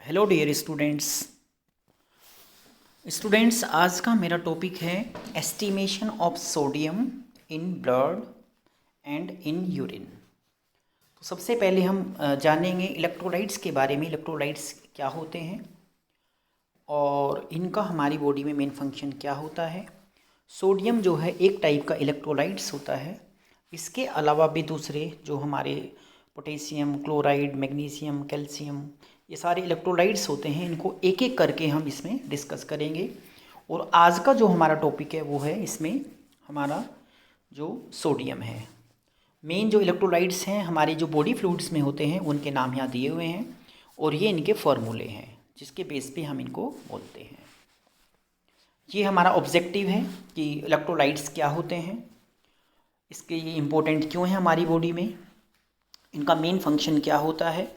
Hello dear students आज का मेरा टॉपिक है estimation of sodium in blood and in urine. तो सबसे पहले हम जानेंगे इलेक्ट्रोलाइट्स के बारे में। इलेक्ट्रोलाइट्स क्या होते हैं और इनका हमारी बॉडी में मेन फंक्शन क्या होता है। सोडियम जो है एक टाइप का इलेक्ट्रोलाइट्स होता है। इसके अलावा भी दूसरे जो हमारे पोटेशियम, क्लोराइड, मैग्नीशियम, कैल्शियम, ये सारे इलेक्ट्रोलाइट्स होते हैं। इनको एक एक करके हम इसमें डिस्कस करेंगे। और आज का जो हमारा टॉपिक है वो है इसमें हमारा जो सोडियम है। मेन जो इलेक्ट्रोलाइट्स हैं हमारे जो बॉडी फ्लूइड्स में होते हैं उनके नाम यहाँ दिए हुए हैं और ये इनके फॉर्मूले हैं जिसके बेस पे हम इनको बोलते हैं। ये हमारा ऑब्जेक्टिव है कि इलेक्ट्रोलाइट्स क्या होते हैं, इसके ये इम्पोर्टेंट क्यों हैं हमारी बॉडी में, इनका मेन फंक्शन क्या होता है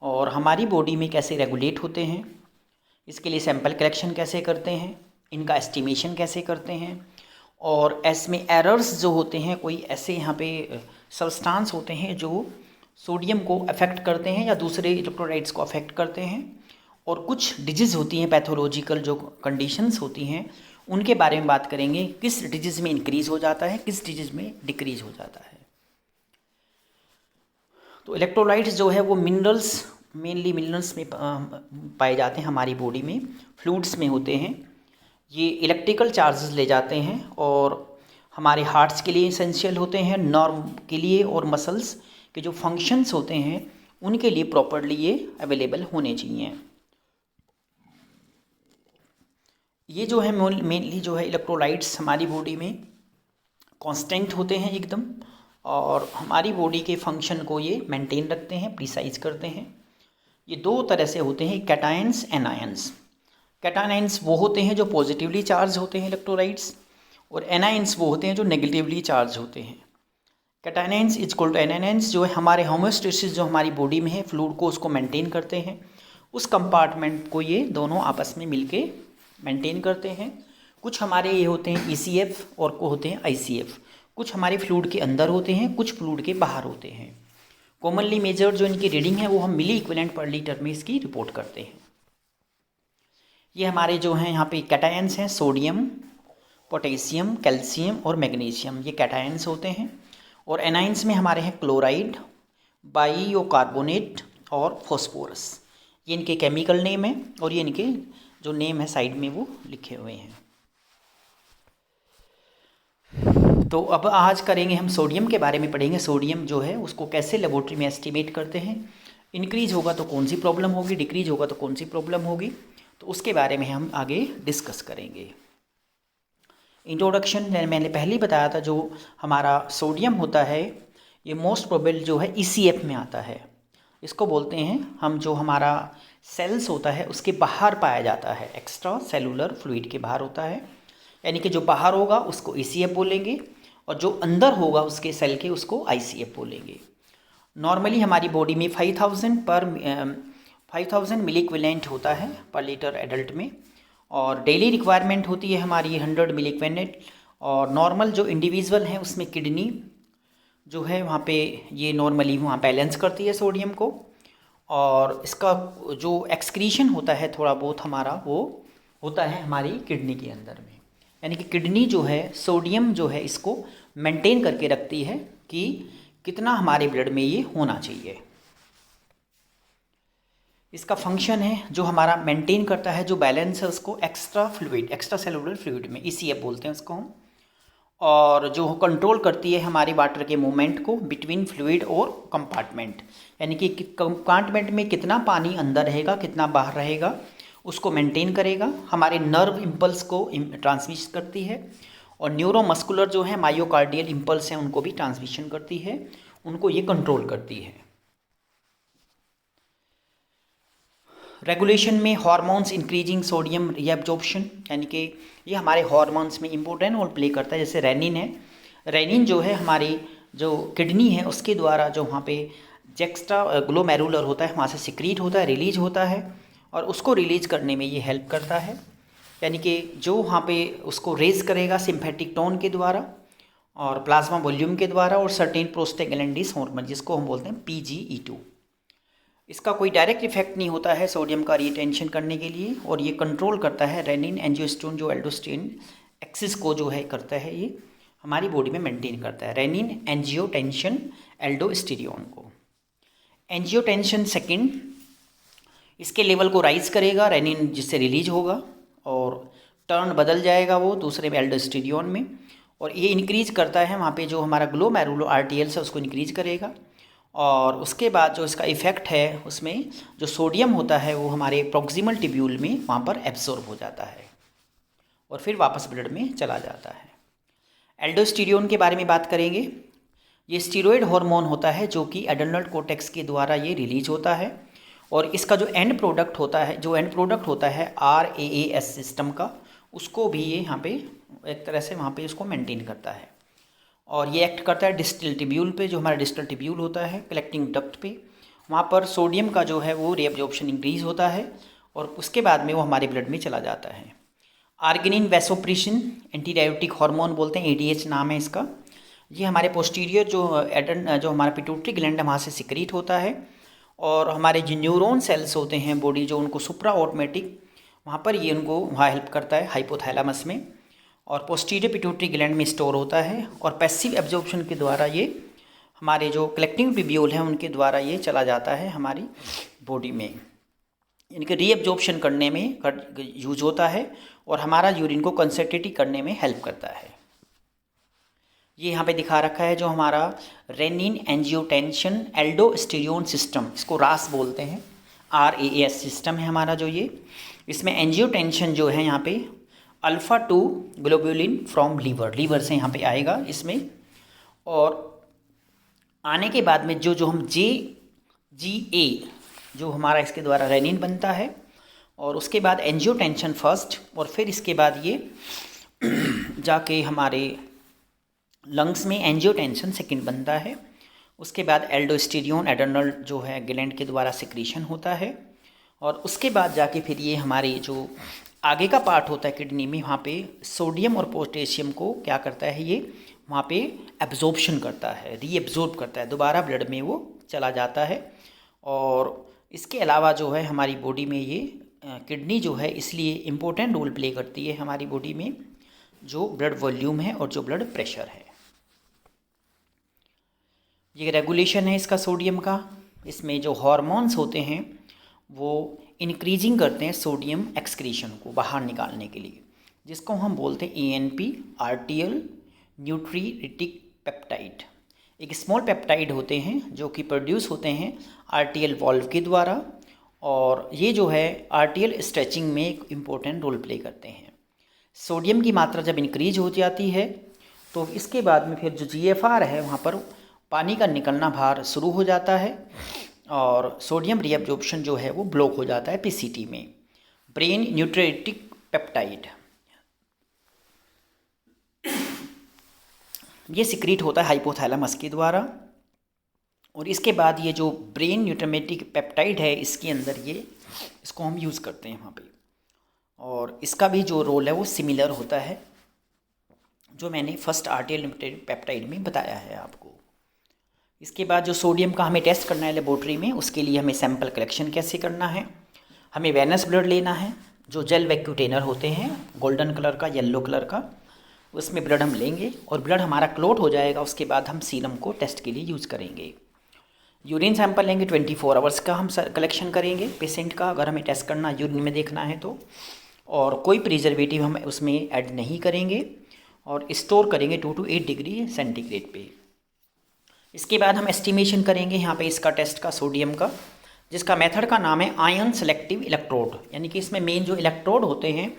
और हमारी बॉडी में कैसे रेगुलेट होते हैं, इसके लिए सैंपल कलेक्शन कैसे करते हैं, इनका एस्टिमेशन कैसे करते हैं और इसमें एरर्स जो होते हैं, कोई ऐसे यहाँ पे सब्सटेंस होते हैं जो सोडियम को अफेक्ट करते हैं या दूसरे इलेक्ट्रोलाइट्स को अफेक्ट करते हैं, और कुछ डिजीज़ होती हैं, पैथोलॉजिकल जो कंडीशंस होती हैं उनके बारे में बात करेंगे। किस डिजीज़ में इंक्रीज़ हो जाता है, किस डिजीज़ में डिक्रीज़ हो जाता है। तो इलेक्ट्रोलाइट्स जो है वो मिनरल्स, मेनली मिनरल्स में पाए जाते हैं, हमारी बॉडी में फ्लूइड्स में होते हैं। ये इलेक्ट्रिकल चार्जेस ले जाते हैं और हमारे हार्ट्स के लिए इसेंशियल होते हैं, नर्व के लिए और मसल्स के जो फंक्शंस होते हैं उनके लिए प्रॉपरली ये अवेलेबल होने चाहिए। ये जो है मेनली जो है इलेक्ट्रोलाइट्स हमारी बॉडी में कांस्टेंट होते हैं एकदम, और हमारी बॉडी के फंक्शन को ये मेंटेन रखते हैं, प्रिसाइज करते हैं। ये दो तरह से होते हैं, कैटायंस, एनायंस। कैटायंस वो होते हैं जो पॉजिटिवली चार्ज होते हैं इलेक्ट्रोलाइट्स, और एनायंस वो होते हैं जो नेगेटिवली चार्ज होते हैं। Cations is equal to anions जो है हमारे होमोस्टेसिस जो हमारी बॉडी में है, फ्लूइड को उसको मेंटेन करते हैं, उस कंपार्टमेंट को ये दोनों आपस में मिलके मेंटेन करते हैं। कुछ हमारे ये होते हैं ECF और को होते हैं ICF। कुछ हमारे फ्लूइड के अंदर होते हैं, कुछ फ्लूइड के बाहर होते हैं। कॉमनली मेजर जो इनकी रीडिंग है वो हम मिली इक्विवेलेंट पर लीटर में इसकी रिपोर्ट करते हैं। ये हमारे जो हैं यहाँ पे कैटायंस हैं, सोडियम, पोटेशियम, कैल्शियम और मैग्नीशियम, ये कैटायंस होते हैं। और एनाइंस में हमारे हैं क्लोराइड, बाइकार्बोनेट और फॉस्फोरस। ये इनके केमिकल नेम है और ये इनके जो नेम है साइड में वो लिखे हुए हैं। तो अब आज करेंगे हम सोडियम के बारे में पढ़ेंगे। सोडियम जो है उसको कैसे लेबोरेटरी में एस्टिमेट करते हैं, इंक्रीज होगा तो कौन सी प्रॉब्लम होगी, डिक्रीज होगा तो कौन सी प्रॉब्लम होगी, तो उसके बारे में हम आगे डिस्कस करेंगे। इंट्रोडक्शन मैंने पहले ही बताया था, जो हमारा सोडियम होता है ये मोस्ट प्रोबेबल जो है ECF में आता है। इसको बोलते हैं हम, जो हमारा सेल्स होता है उसके बाहर पाया जाता है, एक्स्ट्रा सेलुलर फ्लूइड के बाहर होता है, यानी कि जो बाहर होगा उसको ECF बोलेंगे और जो अंदर होगा उसके सेल के उसको ICF बोलेंगे। नॉर्मली हमारी बॉडी में 5000 मिली इक्विवेलेंट होता है पर लीटर एडल्ट में, और डेली रिक्वायरमेंट होती है हमारी 100 मिली इक्विवेलेंट। और नॉर्मल जो इंडिविजुअल हैं उसमें किडनी जो है वहाँ पे ये नॉर्मली वहाँ बैलेंस करती है सोडियम को, और इसका जो एक्सक्रीशन होता है थोड़ा बहुत हमारा वो होता है हमारी किडनी के अंदर में, यानी कि किडनी जो है सोडियम जो है इसको मेंटेन करके रखती है कि कितना हमारे ब्लड में ये होना चाहिए। इसका फंक्शन है जो हमारा मेंटेन करता है, जो बैलेंस है उसको extra fluid, extra cellular fluid में ECF बोलते हैं उसको हम, और जो कंट्रोल करती है हमारी वाटर के मूवमेंट को बिटवीन फ्लूइड और कंपार्टमेंट, यानी कि कंपार्टमेंट में कितना पानी अंदर रहेगा कितना बाहर रहेगा उसको मेंटेन करेगा। हमारे नर्व इम्पल्स को ट्रांसमिट करती है, और न्यूरोमस्कुलर जो है मायोकार्डियल इम्पल्स हैं उनको भी ट्रांसमिशन करती है, उनको ये कंट्रोल करती है। रेगुलेशन में हार्मोन्स इंक्रीजिंग सोडियम रीअब्जॉर्प्शन, यानी कि ये हमारे हार्मोन्स में इम्पोर्टेंट रोल प्ले करता है। जैसे रेनिन है, रेनिन जो है हमारी जो किडनी है उसके द्वारा जो वहाँ पे जेक्स्ट्रा ग्लोमेरुलर होता है वहाँ से सिक्रीट होता है, रिलीज होता है, और उसको रिलीज करने में ये हेल्प करता है, यानी कि जो वहाँ पे उसको रेज करेगा सिम्फेटिक टोन के द्वारा और प्लाज्मा वॉल्यूम के द्वारा और सर्टेन प्रोस्टेग्लैंडिस हार्मोन जिसको हम बोलते हैं PGE2। इसका कोई डायरेक्ट इफेक्ट नहीं होता है सोडियम का रिटेंशन करने के लिए, और ये कंट्रोल करता है रेनिन एंजियोस्टेरोन जो एल्डोस्टेरोन एक्सिस को जो है करता है, ये हमारी बॉडी में मेंटेन करता है रेनिन एंजियोटेंशन एल्डोस्टेरोन को। एंजियोटेंशन सेकंड इसके लेवल को राइज करेगा, रेनिन जिससे रिलीज होगा और टर्न बदल जाएगा वो दूसरे में एल्डोस्टेरोन में, और ये इंक्रीज करता है वहाँ पे जो हमारा ग्लोमेरुलो आर्टेरियल्स है उसको इंक्रीज करेगा। और उसके बाद जो इसका इफ़ेक्ट है उसमें जो सोडियम होता है वो हमारे प्रॉक्सिमल टिब्यूल में वहाँ पर एब्जॉर्ब हो जाता है और फिर वापस ब्लड में चला जाता है। एल्डोस्टेरोन के बारे में बात करेंगे। ये स्टीरॉयड हार्मोन होता है जो कि एड्रेनल कोर्टेक्स के द्वारा ये रिलीज होता है, और इसका जो एंड प्रोडक्ट होता है RAAS सिस्टम का, उसको भी ये यहाँ पे एक तरह से वहाँ पे इसको मेंटेन करता है। और ये एक्ट करता है डिस्टल टिब्यूल पे, जो हमारा डिस्टल टिब्यूल होता है कलेक्टिंग डक्ट पे, वहाँ पर सोडियम का जो है वो रीअब्जॉर्प्शन इंक्रीज होता है और उसके बाद में वो हमारे ब्लड में चला जाता है। Arginine vasopressin anti diabetic hormone बोलते हैं, ADH नाम है इसका। ये हमारे पोस्टीरियर जो हमारा पिट्यूटरी ग्लैंड है वहाँ से सिक्रीट होता है, और हमारे जो न्यूरॉन सेल्स होते हैं बॉडी जो उनको सुप्रा ऑटोमेटिक वहाँ पर ये उनको वहाँ हेल्प करता है हाइपोथैलेमस में, और पोस्टीरियर पिट्यूटरी ग्लैंड में स्टोर होता है, और पैसिव एब्जॉर्प्शन के द्वारा ये हमारे जो कलेक्टिंग टिब्यूल हैं उनके द्वारा ये चला जाता है हमारी बॉडी में, इनके रीअब्जॉर्प्शन करने में यूज होता है और हमारा यूरिन को कंसंट्रेट करने में हेल्प करता है। ये यहाँ पे दिखा रखा है जो हमारा रेनिन एंजियोटेंशन एल्डोस्टेरोन सिस्टम, इसको रास बोलते हैं, RAAS सिस्टम है हमारा जो ये। इसमें एंजियोटेंशन जो है यहाँ पे अल्फ़ा 2 ग्लोबुलिन फ्रॉम लीवर से यहाँ पे आएगा इसमें, और आने के बाद में जो हम GA जो हमारा इसके द्वारा रेनिन बनता है, और उसके बाद एंजियोटेंशन फर्स्ट, और फिर इसके बाद ये जाके हमारे लंग्स में एंजियोटेंशन सेकंड बनता है। उसके बाद एल्डोस्टेरोन एड्रेनल जो है ग्लैंड के द्वारा सिक्रीशन होता है, और उसके बाद जाके फिर ये हमारे जो आगे का पार्ट होता है किडनी में, वहाँ पे सोडियम और पोटेशियम को क्या करता है ये वहाँ पे एब्जॉर्प्शन करता है, रीएब्जॉर्ब करता है, दोबारा ब्लड में वो चला जाता है। और इसके अलावा जो है हमारी बॉडी में ये किडनी जो है इसलिए इम्पोर्टेंट रोल प्ले करती है हमारी बॉडी में, जो ब्लड वॉल्यूम है और जो ब्लड प्रेशर है। ये रेगुलेशन है इसका सोडियम का। इसमें जो हार्मोन्स होते हैं वो इंक्रीजिंग करते हैं सोडियम एक्सक्रीशन को बाहर निकालने के लिए, जिसको हम बोलते हैं ANP आर्टियल न्यूट्रिटिक पेप्टाइड। एक स्मॉल पेप्टाइड होते हैं जो कि प्रोड्यूस होते हैं आर्टियल वॉल्व के द्वारा, और ये जो है आर्टियल स्ट्रेचिंग में एक इम्पोर्टेंट रोल प्ले करते हैं। सोडियम की मात्रा जब इंक्रीज हो जाती है तो इसके बाद में फिर जो GFR है वहाँ पर पानी का निकलना बाहर शुरू हो जाता है, और सोडियम रीअब्जॉर्प्शन जो है वो ब्लॉक हो जाता है PCT में, ब्रेन न्यूट्रिटिक पेप्टाइड। ये सिक्रीट होता है हाइपोथैलेमस के द्वारा, और इसके बाद ये जो ब्रेन न्यूट्रिमेटिक पेप्टाइड है इसके अंदर ये इसको हम यूज़ करते हैं वहाँ पे, और इसका भी जो रोल है वो सिमिलर होता है जो मैंने फर्स्ट आर्टियल न्यूट्रिमेटिक पेप्टाइड में बताया है आपको। इसके बाद जो सोडियम का हमें टेस्ट करना है लेबोरेटरी में, उसके लिए हमें सैंपल कलेक्शन कैसे करना है। हमें वेनस ब्लड लेना है, जो जेल वैक्यूटेनर होते हैं गोल्डन कलर का, येलो कलर का, उसमें ब्लड हम लेंगे और ब्लड हमारा क्लोट हो जाएगा। उसके बाद हम सीरम को टेस्ट के लिए यूज़ करेंगे। यूरिन सैंपल लेंगे, 24 आवर्स का हम कलेक्शन करेंगे पेशेंट का, अगर हमें टेस्ट करना यूरिन में देखना है तो, और कोई प्रिजर्वेटिव हम उसमें ऐड नहीं करेंगे, और स्टोर करेंगे 2 to 8 डिग्री सेंटीग्रेड पे। इसके बाद हम एस्टिमेशन करेंगे यहाँ पे इसका टेस्ट का सोडियम का, जिसका मेथड का नाम है आयन सेलेक्टिव इलेक्ट्रोड, यानी कि इसमें मेन जो इलेक्ट्रोड होते हैं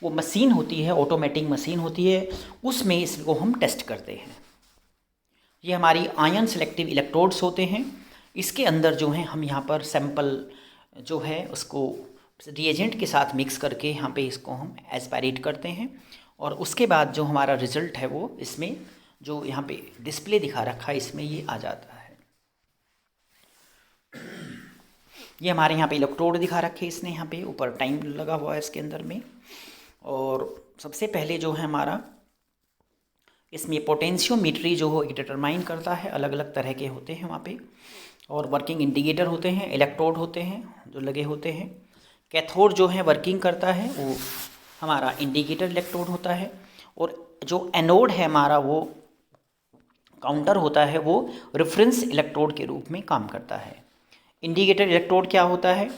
वो मशीन होती है, ऑटोमेटिक मशीन होती है, उसमें इसको हम टेस्ट करते हैं। ये हमारी आयन सेलेक्टिव इलेक्ट्रोड्स होते हैं। इसके अंदर जो है हम यहाँ पर सैंपल जो है उसको रिएजेंट के साथ मिक्स करके यहाँ पे इसको हम एस्पायरेट करते हैं, और उसके बाद जो हमारा रिज़ल्ट है वो इसमें जो यहाँ पे डिस्प्ले दिखा रखा है इसमें ये आ जाता है। ये हमारे यहाँ पे इलेक्ट्रोड दिखा रखे इसने, यहाँ पे ऊपर टाइम लगा हुआ है इसके अंदर में। और सबसे पहले जो है हमारा इसमें पोटेंशियोमीट्री जो हो डिटरमाइन करता है, अलग अलग तरह के होते हैं वहाँ पे, और वर्किंग इंडिकेटर होते हैं, इलेक्ट्रोड होते हैं जो लगे होते हैं। कैथोड जो है वर्किंग करता है वो हमारा इंडिकेटर इलेक्ट्रोड होता है, और जो एनोड है हमारा वो काउंटर होता है, वो रेफरेंस इलेक्ट्रोड के रूप में काम करता है। इंडिकेटर इलेक्ट्रोड क्या होता है,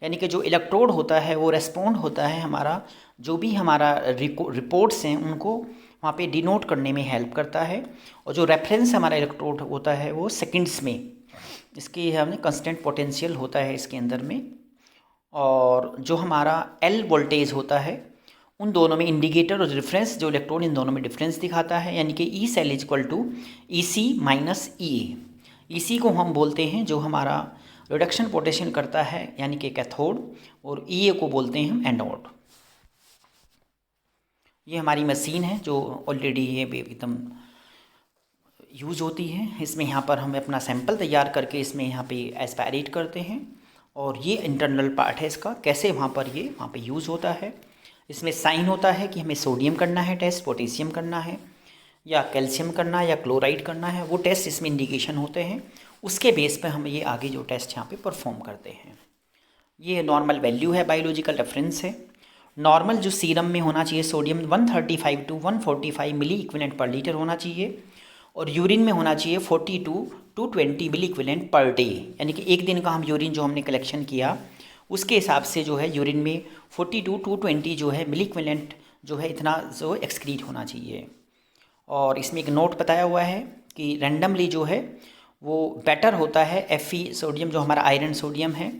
यानी कि जो इलेक्ट्रोड होता है वो रेस्पॉन्ड होता है हमारा जो भी हमारा रिपोर्ट्स हैं उनको वहाँ पे डिनोट करने में हेल्प करता है, और जो रेफरेंस हमारा इलेक्ट्रोड होता है वो सेकंड्स में, इसकी हमने कांस्टेंट पोटेंशियल होता है इसके अंदर में, और जो हमारा एल वोल्टेज होता है उन दोनों में इंडिकेटर और रेफरेंस जो इलेक्ट्रोड इन दोनों में डिफरेंस दिखाता है, यानी कि E cell is equal to E C minus E A. E C को हम बोलते हैं जो हमारा रिडक्शन पोटेंशियल करता है यानी कि कैथोड, और ई ए को बोलते हैं हम एनोड। ये हमारी मशीन है जो ऑलरेडी ये एकदम यूज होती है। इसमें यहाँ पर हम अपना सैंपल तैयार करके इसमें यहाँ पे एस्पायरेट करते हैं, और ये इंटरनल पार्ट है इसका, कैसे वहाँ पे यूज़ होता है। इसमें साइन होता है कि हमें सोडियम करना है टेस्ट, पोटेशियम करना है, या कैल्शियम करना है, या क्लोराइड करना है, वो टेस्ट इसमें इंडिकेशन होते हैं। उसके बेस पे हम ये आगे जो टेस्ट यहाँ पे परफॉर्म करते हैं। ये नॉर्मल वैल्यू है, बायोलॉजिकल रेफरेंस है। नॉर्मल जो सीरम में होना चाहिए sodium 135 to 145 milli equivalent per litre होना चाहिए, और यूरिन में होना चाहिए 40 to 220 milli equivalent per day, यानी कि एक दिन का हम यूरिन जो हमने कलेक्शन किया उसके हिसाब से जो है यूरिन में 40 टू 220 जो है मिली इक्विवेलेंट जो है इतना जो एक्सक्रीट होना चाहिए। और इसमें एक नोट बताया हुआ है कि रैंडमली जो है वो बेटर होता है Fe सोडियम जो हमारा आयरन सोडियम है,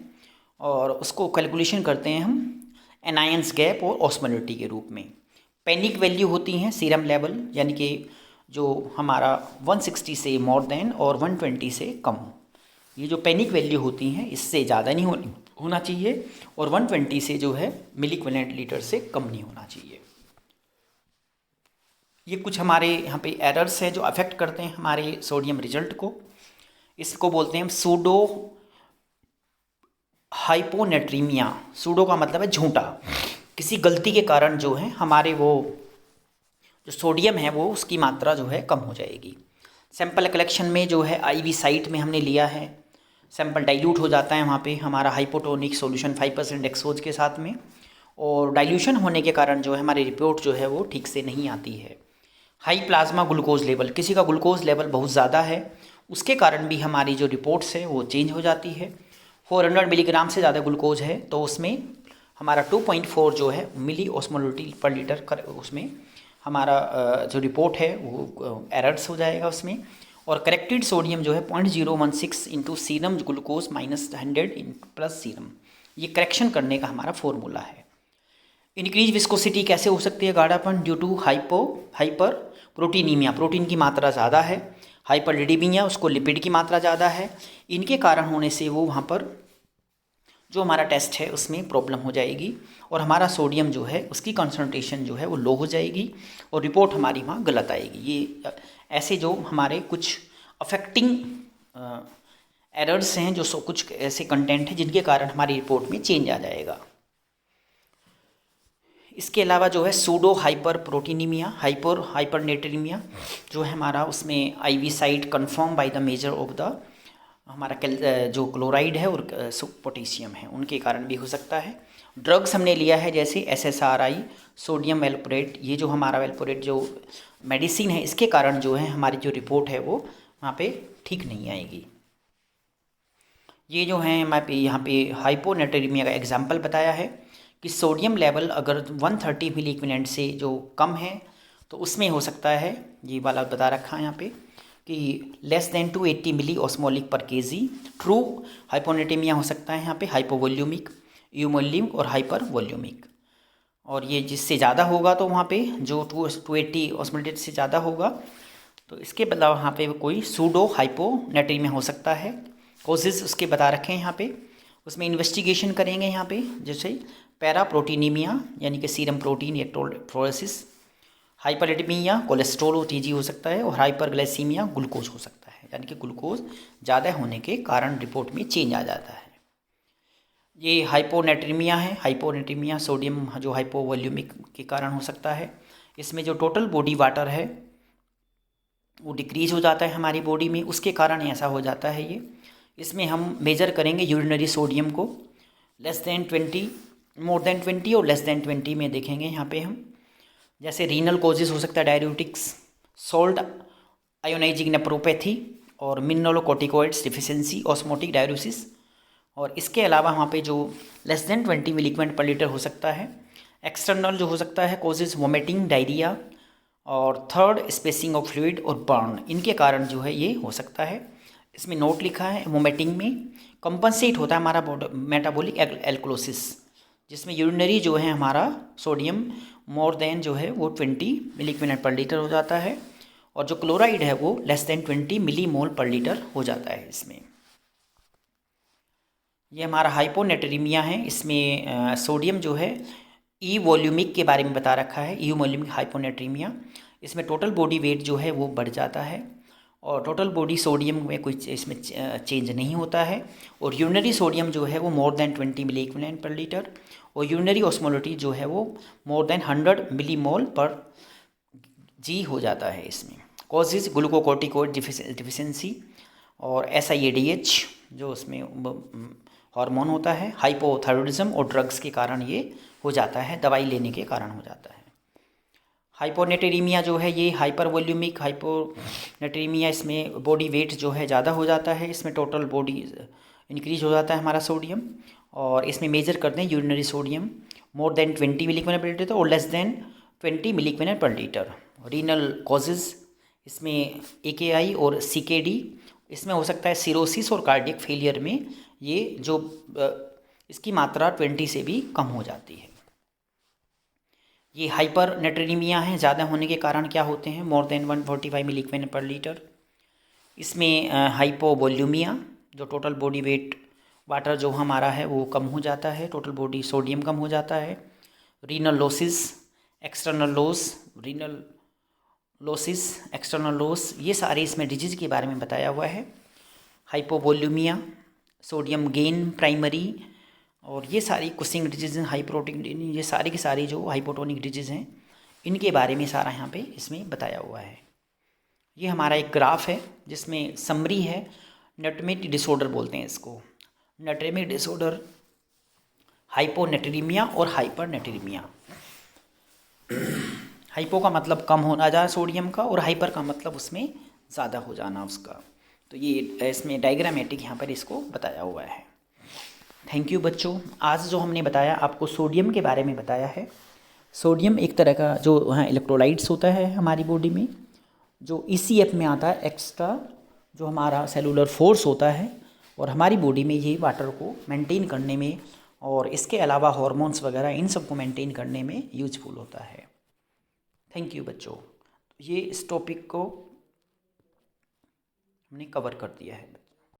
और उसको कैलकुलेशन करते हैं हम एनायंस गैप और ऑस्मोलिटी के रूप में। पैनिक वैल्यू होती हैं सीरम लेवल, यानी कि जो हमारा 160 से मोर देन और 120 से कम। ये जो पैनिक वैल्यू होती हैं इससे ज़्यादा नहीं होना चाहिए, और 120 से जो है मिली इक्विवेलेंट लीटर से कम नहीं होना चाहिए। ये कुछ हमारे यहाँ पे एरर्स हैं जो अफेक्ट करते हैं हमारे सोडियम रिजल्ट को। इसको बोलते हैं हम सूडो हाइपोनेट्रीमिया। सूडो का मतलब है झूठा, किसी गलती के कारण जो है हमारे वो जो सोडियम है वो उसकी मात्रा जो है कम हो जाएगी। सैंपल कलेक्शन में जो है आईवी साइट में हमने लिया है, सैंपल डाइल्यूट हो जाता है वहाँ पे हमारा हाइपोटोनिक सॉल्यूशन 5% एक्सोज के साथ में, और डाइल्यूशन होने के कारण जो है हमारी रिपोर्ट जो है वो ठीक से नहीं आती है। हाई प्लाज्मा ग्लूकोज लेवल, किसी का ग्लूकोज लेवल बहुत ज़्यादा है उसके कारण भी हमारी जो रिपोर्ट्स है वो चेंज हो जाती है। 400 मिलीग्राम से ज़्यादा ग्लूकोज है तो उसमें हमारा 2.4 जो है मिली ऑस्मोलिटी पर लीटर कर उसमें हमारा जो रिपोर्ट है वो एरर्स हो जाएगा उसमें। और करेक्टेड सोडियम जो है 0.016 into serum glucose -100 plus serum, ये करेक्शन करने का हमारा फॉर्मूला है। इंक्रीज विस्कोसिटी कैसे हो सकती है गाढ़ापन, ड्यू टू हाइपर प्रोटीनीमिया, प्रोटीन की मात्रा ज़्यादा है, हाइपरलिपिडीमिया उसको लिपिड की मात्रा ज़्यादा है, इनके कारण होने से वो वहाँ पर जो हमारा टेस्ट है उसमें प्रॉब्लम हो जाएगी, और हमारा सोडियम जो है उसकी कंसंट्रेशन जो है वो लो हो जाएगी, और रिपोर्ट हमारी वहाँ गलत आएगी। ये ऐसे जो हमारे कुछ अफेक्टिंग एरर्स हैं, जो कुछ ऐसे कंटेंट हैं जिनके कारण हमारी रिपोर्ट में चेंज आ जाएगा। इसके अलावा जो है सूडो हाइपर प्रोटीनीमिया, हाइपरनेट्रीमिया जो है हमारा उसमें IV site confirm by the major of the हमारा जो क्लोराइड है और पोटेशियम है उनके कारण भी हो सकता है। ड्रग्स हमने लिया है जैसे SSRI, सोडियम वेलपोरेट, ये जो हमारा वेलपोरेट जो मेडिसिन है इसके कारण जो है हमारी जो रिपोर्ट है वो वहाँ पे ठीक नहीं आएगी। ये जो है मैं यहाँ पे हाइपोनेट्रीमिया का एग्जांपल बताया है कि सोडियम लेवल अगर 130 मिली इक्विवेलेंट से जो कम है तो उसमें हो सकता है, ये वाला बता रखा है यहाँ पे कि लेस देन 280 मिली ऑस्मोलिक पर केजी। ट्रू हाइपोनेट्रीमिया हो सकता है यहाँ पे हाइपोवॉल्यूमिक, यूमोलिक और हाइपर वॉल्यूमिक, और ये जिससे ज़्यादा होगा तो वहाँ पे जो 280 ऑस्मोलिक से ज़्यादा होगा तो इसके बदलाव यहाँ पे कोई सूडो हाइपोनेट्रीमिया हो सकता है। कोजेस उसके बता रखे हैं यहाँ पे, उसमें इन्वेस्टिगेशन करेंगे यहाँ पे, जैसे पैराप्रोटीनीमिया यानी कि serum protein electrophoresis, hyperlipidaemia cholesterol OTG हो सकता है, और हाइपरग्लाइसीमिया ग्लूकोज हो सकता है, यानी कि ग्लूकोज ज़्यादा होने के कारण रिपोर्ट में चेंज आ जाता है। ये हाइपोनेट्रीमिया है, हाइपोनेट्रीमिया सोडियम जो हाइपोवॉल्यूमिक के कारण हो सकता है। इसमें जो टोटल बॉडी वाटर है वो डिक्रीज हो जाता है हमारी बॉडी में, उसके कारण ऐसा हो जाता है ये। इसमें हम मेजर करेंगे यूरिनरी सोडियम को लेस देन 20, मोर देन 20 और लेस देन 20 में देखेंगे यहाँ पे हम। जैसे रीनल कॉजेज हो सकता है डाययूरेटिक्स, सॉल्ट आयोनाइजिंग नेप्रोपैथी और मिनरलोकॉर्टिकॉइड्स डिफिशिएंसी, ऑस्मोटिक डाययूरेसिस। और इसके अलावा वहाँ पे जो लेस देन 20 मिलीग्राम पर लीटर हो सकता है। एक्सटर्नल जो हो सकता है कॉजेज वोमिटिंग, डायरिया, और थर्ड स्पेसिंग ऑफ फ्लूइड और बर्न, इनके कारण जो है ये हो सकता है। इसमें नोट लिखा है वोमिटिंग में कंपनसेट होता है हमारा मेटाबॉलिक एल्कलोसिस, जिसमें यूरिनरी जो है हमारा सोडियम मोर देन जो है वो 20 मिलीग्राम पर लीटर हो जाता है, और जो क्लोराइड है वो लेस देन 20 मिलीमोल पर लीटर हो जाता है इसमें। ये हमारा हाइपोनेट्रीमिया है। इसमें सोडियम जो है ई वॉल्यूमिक के बारे में बता रखा है, ई वॉल्यूमिक हाइपोनेट्रीमिया। इसमें टोटल बॉडी वेट जो है वो बढ़ जाता है, और टोटल बॉडी सोडियम में कोई इसमें चेंज नहीं होता है। और यूरिनरी सोडियम जो है वो मोर देन 20 मिलीग्राम पर लीटर, और यूरिनरी ऑस्मोलिटी जो है वो मोर देन 100 मिलीमोल पर जी हो जाता है इसमें। कॉजेज ग्लूकोकॉर्टिकॉइड डिफिशिएंसी और SIADH जो उसमें हार्मोन होता है, हाइपोथायरॉयडिज्म और ड्रग्स के कारण ये हो जाता है, दवाई लेने के कारण हो जाता है। हाइपोनेट्रीमिया जो है ये हाइपर वॉल्यूमिक हाइपोनेट्रीमिया, इसमें बॉडी वेट जो है ज़्यादा हो जाता है, इसमें टोटल बॉडी इंक्रीज हो जाता है हमारा सोडियम। और इसमें मेजर करते हैं urinary sodium more than 20 milligram पर लीटर और लेस देन 20 मिलीग्राम पर लीटर। रीनल कॉजेज इसमें AKI और CKD, इसमें हो सकता है सिरोसिस और कार्डियक फेलियर में ये जो इसकी मात्रा 20 से भी कम हो जाती है। ये हाइपर नेट्रीमिया है, ज़्यादा होने के कारण क्या होते हैं, मोर देन 145 मिलीग्राम पर लीटर। इसमें हाइपोवॉल्यूमिया, जो टोटल बॉडी वेट वाटर जो हमारा है वो कम हो जाता है, टोटल बॉडी सोडियम कम हो जाता है। Renal losses, external loss, renal losses, external loss, ये सारे इसमें डिजीज़ के बारे में बताया हुआ है। हाइपोवॉल्यूमिया, सोडियम गेन प्राइमरी, और ये सारी कुसिंग डिजीज़, हाइपोटोनिक, ये सारी की सारी जो हाइपोटोनिक डिजीज़ हैं इनके बारे में सारा यहाँ पे इसमें बताया हुआ है। ये हमारा एक ग्राफ है जिसमें समरी है। नेट्रेमिक डिसऑर्डर बोलते हैं इसको, नेट्रेमिक डिसऑर्डर, हाइपोनेट्रीमिया और हाइपरनेट्रीमिया। हाइपो का मतलब कम होना जाना सोडियम का, और हाइपर का मतलब उसमें ज़्यादा हो जाना उसका। तो ये इसमें डायग्रामेटिक यहाँ पर इसको बताया हुआ है। थैंक यू बच्चों। आज जो हमने बताया आपको सोडियम के बारे में बताया है। सोडियम एक तरह का जो हाँ इलेक्ट्रोलाइट्स होता है हमारी बॉडी में, जो ECF में आता है, एक्स्ट्रा जो हमारा सेलुलर फोर्स होता है, और हमारी बॉडी में ये वाटर को मेंटेन करने में और इसके अलावा हार्मोन्स वगैरह इन सब को मेंटेन करने में यूजफुल होता है। थैंक यू बच्चों। ये इस टॉपिक को हमने कवर कर दिया है।